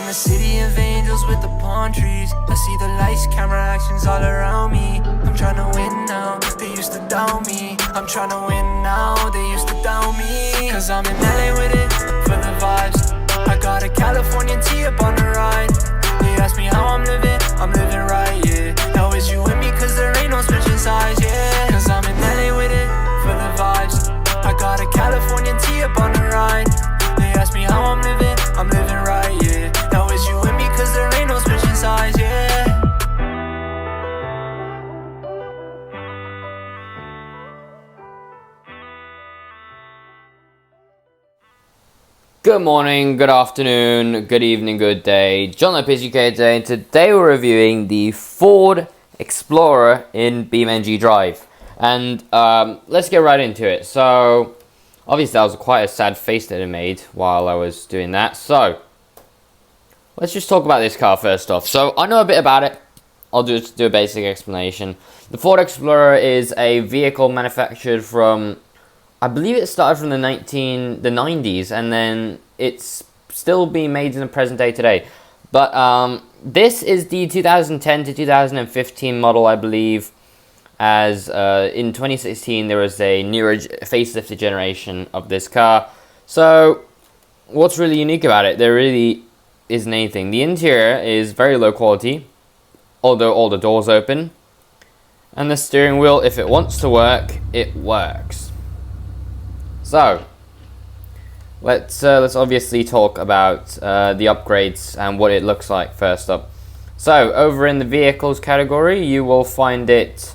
in the city of angels with the palm trees. I see the lights, camera actions all around me. I'm trying to win now, they used to doubt me. I'm trying to win now, they used to doubt me. Cause I'm in LA with it, for the vibes. I got a Californian tee up on the ride. They ask me how I'm living right, yeah. Now is you with me cause there ain't no switching sides, yeah. Cause I'm in LA with it, for the vibes. I got a Californian tee up on the ride. They ask me how I'm living right, yeah. Now is you with me cause there ain't no switching sides, yeah. Good morning, good afternoon, good evening, good day. John Lopez UK today, and today we're reviewing the Ford Explorer in Beamng.Drive. And let's get right into it. So, obviously that was quite a sad face that it made while I was doing that. So, let's just talk about this car first off. So, I know a bit about it. I'll just do a basic explanation. The Ford Explorer is a vehicle manufactured from, I believe it started from the 90s, and then it's still being made in the present day today. But this is the 2010 to 2015 model, I believe, as in 2016 there was a newer facelifted generation of this car. So what's really unique about it? There really isn't anything. The interior is very low quality, although all the doors open, and the steering wheel, if it wants to work, it works. So, let's obviously talk about the upgrades and what it looks like first up. So, over in the vehicles category, you will find it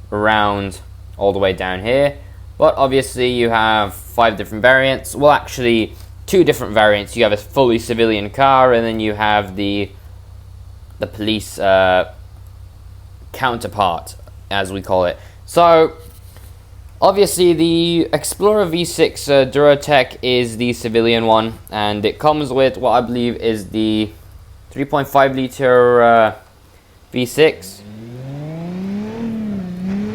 around all the way down here. But obviously, you have 5 different variants. Well, actually, 2 different variants. You have a fully civilian car, and then you have the police counterpart, as we call it. So, obviously, the Explorer V6 Durotech is the civilian one, and it comes with what I believe is the 3.5 liter V6.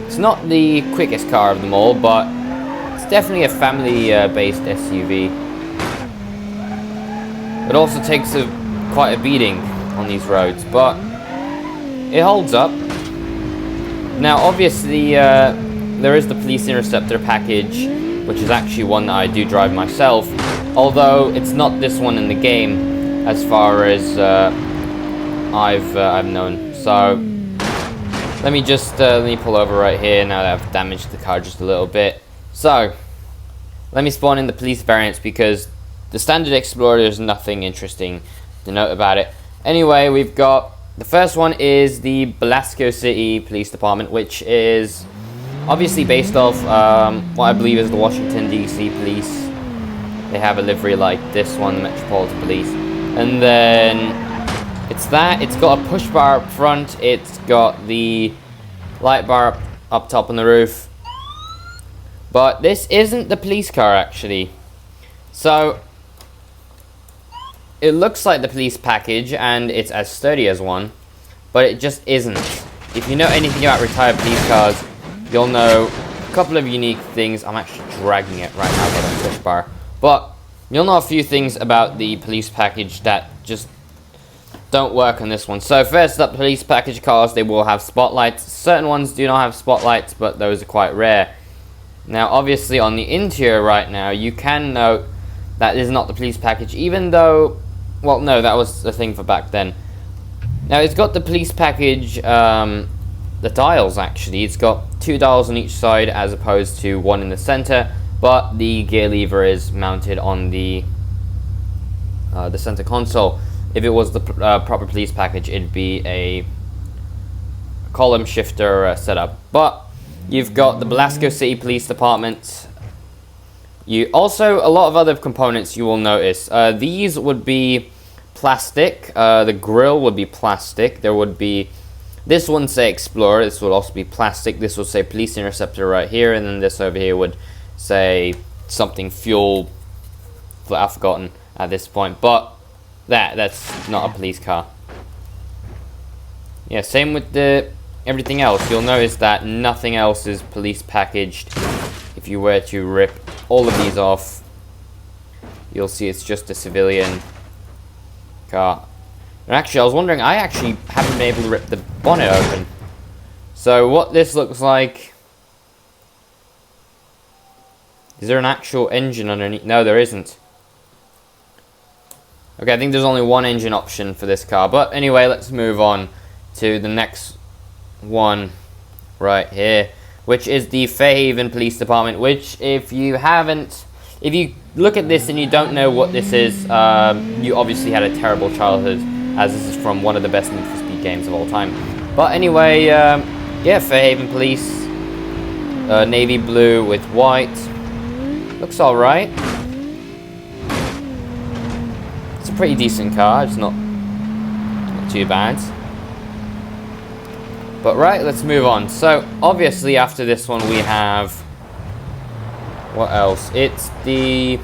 It's not the quickest car of them all, but it's definitely a family-based SUV. It also takes quite a beating on these roads, but it holds up. Now, obviously, there is the Police Interceptor package, which is actually one that I do drive myself, although it's not this one in the game as far as I've known. So let me pull over right here now that I've damaged the car just a little bit. So let me spawn in the police variants, because the standard Explorer, there's nothing interesting to note about it. Anyway, we've got the first one is the Belasco City Police Department, which is obviously based off what I believe is the Washington DC Police. They have a livery like this one, the Metropolitan Police. And then it's got a push bar up front, it's got the light bar up top on the roof. But this isn't the police car, actually. So it looks like the police package, and it's as sturdy as one, but it just isn't. If you know anything about retired police cars, you'll know a couple of unique things. I'm actually dragging it right now with a push bar. But you'll know a few things about the police package that just don't work on this one. So first up, police package cars, they will have spotlights. Certain ones do not have spotlights, but those are quite rare. Now, obviously, on the interior right now, you can note that is not the police package, even though, well, no, that was the thing for back then. Now, it's got the police package, the dials, actually. It's got 2 dials on each side as opposed to 1 in the center, but the gear lever is mounted on the center console. If it was the proper police package, it'd be a column shifter setup. But you've got the Belasco City Police Department. You also, a lot of other components you will notice. These would be plastic. The grille would be plastic. There would be, this wouldn't say Explorer, this would also be plastic. This would say Police Interceptor right here, and then this over here would say something fuel, I've forgotten at this point, but that's not a police car. Yeah, same with everything else. You'll notice that nothing else is police packaged. If you were to rip all of these off, you'll see it's just a civilian car. And actually, I was wondering, I actually haven't been able to rip the bonnet open. So what this looks like... Is there an actual engine underneath? No, there isn't. Okay, I think there's only one engine option for this car. But anyway, let's move on to the next one right here, which is the Fairhaven Police Department, which if you look at this and you don't know what this is, you obviously had a terrible childhood, as this is from one of the best Need for Speed games of all time. But anyway, yeah, Fairhaven Police, navy blue with white, looks alright. It's a pretty decent car, it's not too bad. But right, let's move on. So, obviously after this one we have... What else? It's the...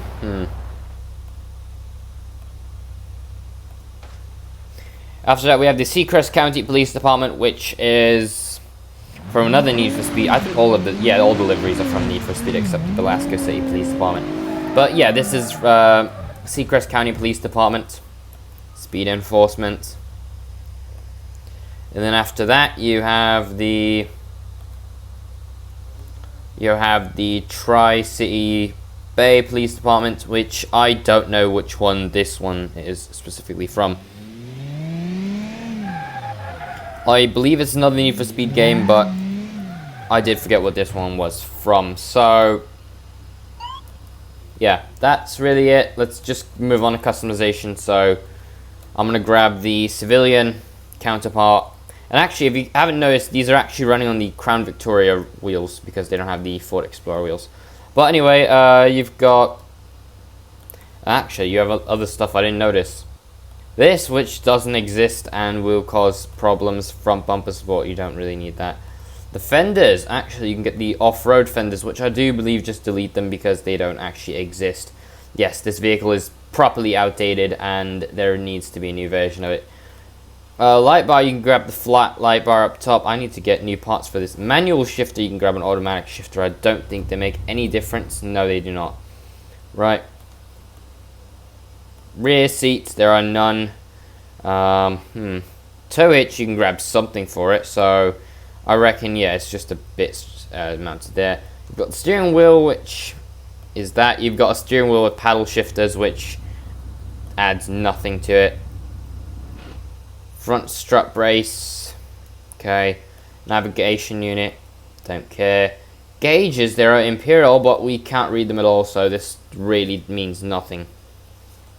After that we have the Seacrest County Police Department, which is from another Need for Speed. I think all deliveries are from Need for Speed except the Velasco City Police Department. But yeah, this is Seacrest County Police Department. Speed enforcement. And then after that, you have the Tri-City Bay Police Department, which I don't know which one this one is specifically from. I believe it's another Need for Speed game, but I did forget what this one was from. So, yeah, that's really it. Let's just move on to customization. So, I'm going to grab the civilian counterpart. And actually, if you haven't noticed, these are actually running on the Crown Victoria wheels because they don't have the Ford Explorer wheels. But anyway, you've got... Actually, you have other stuff I didn't notice. This, which doesn't exist and will cause problems. Front bumper support, you don't really need that. The fenders, actually, you can get the off-road fenders, which I do believe just delete them because they don't actually exist. Yes, this vehicle is properly outdated and there needs to be a new version of it. Light bar, you can grab the flat light bar up top. I need to get new parts for this. Manual shifter, you can grab an automatic shifter. I don't think they make any difference. No, they do not. Right. Rear seats, there are none. Tow hitch, you can grab something for it. So, I reckon, yeah, it's just a bit mounted there. You've got the steering wheel, which is that. You've got a steering wheel with paddle shifters, which adds nothing to it. Front strut brace, okay. Navigation unit, don't care. Gauges, they are imperial, but we can't read them at all, so this really means nothing.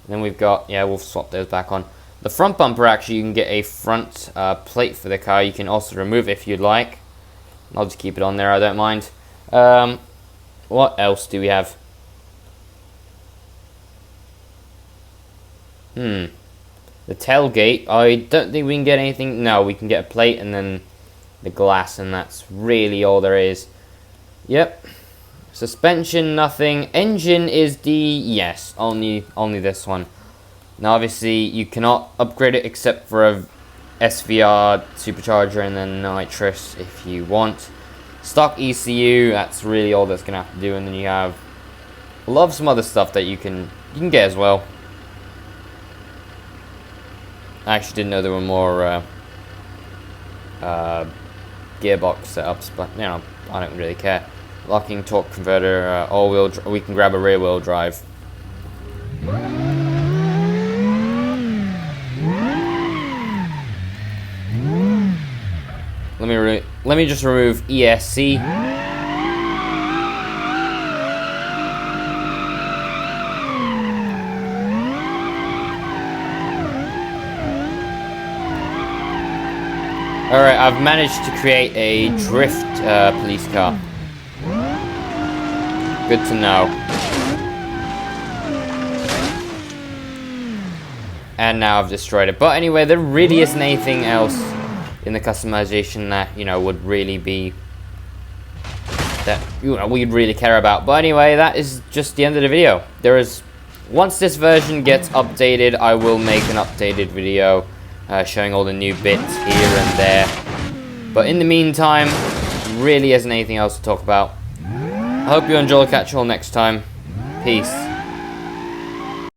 Then we've got, yeah, we'll swap those back on. The front bumper, actually, you can get a front plate for the car. You can also remove it if you'd like. I'll just keep it on there, I don't mind. What else do we have? The tailgate, I don't think we can get anything. No, we can get a plate and then the glass, and that's really all there is. Yep. Suspension, nothing. Engine is the... Yes, only this one. Now, obviously, you cannot upgrade it except for a SVR supercharger and then nitrous if you want. Stock ECU, that's really all that's going to have to do. And then you have a lot of some other stuff that you can get as well. I actually didn't know there were more gearbox setups, but you know, I don't really care. Locking torque converter, all-wheel. We can grab a rear-wheel drive. Let me just remove ESC. Alright, I've managed to create a drift police car. Good to know. And now I've destroyed it. But anyway, there really isn't anything else in the customization that, you know, would really be... that, you know, we'd really care about. But anyway, that is just the end of the video. Once this version gets updated, I will make an updated video. Showing all the new bits here and there. But in the meantime, really isn't anything else to talk about. I hope you enjoy. Catch you all next time. Peace.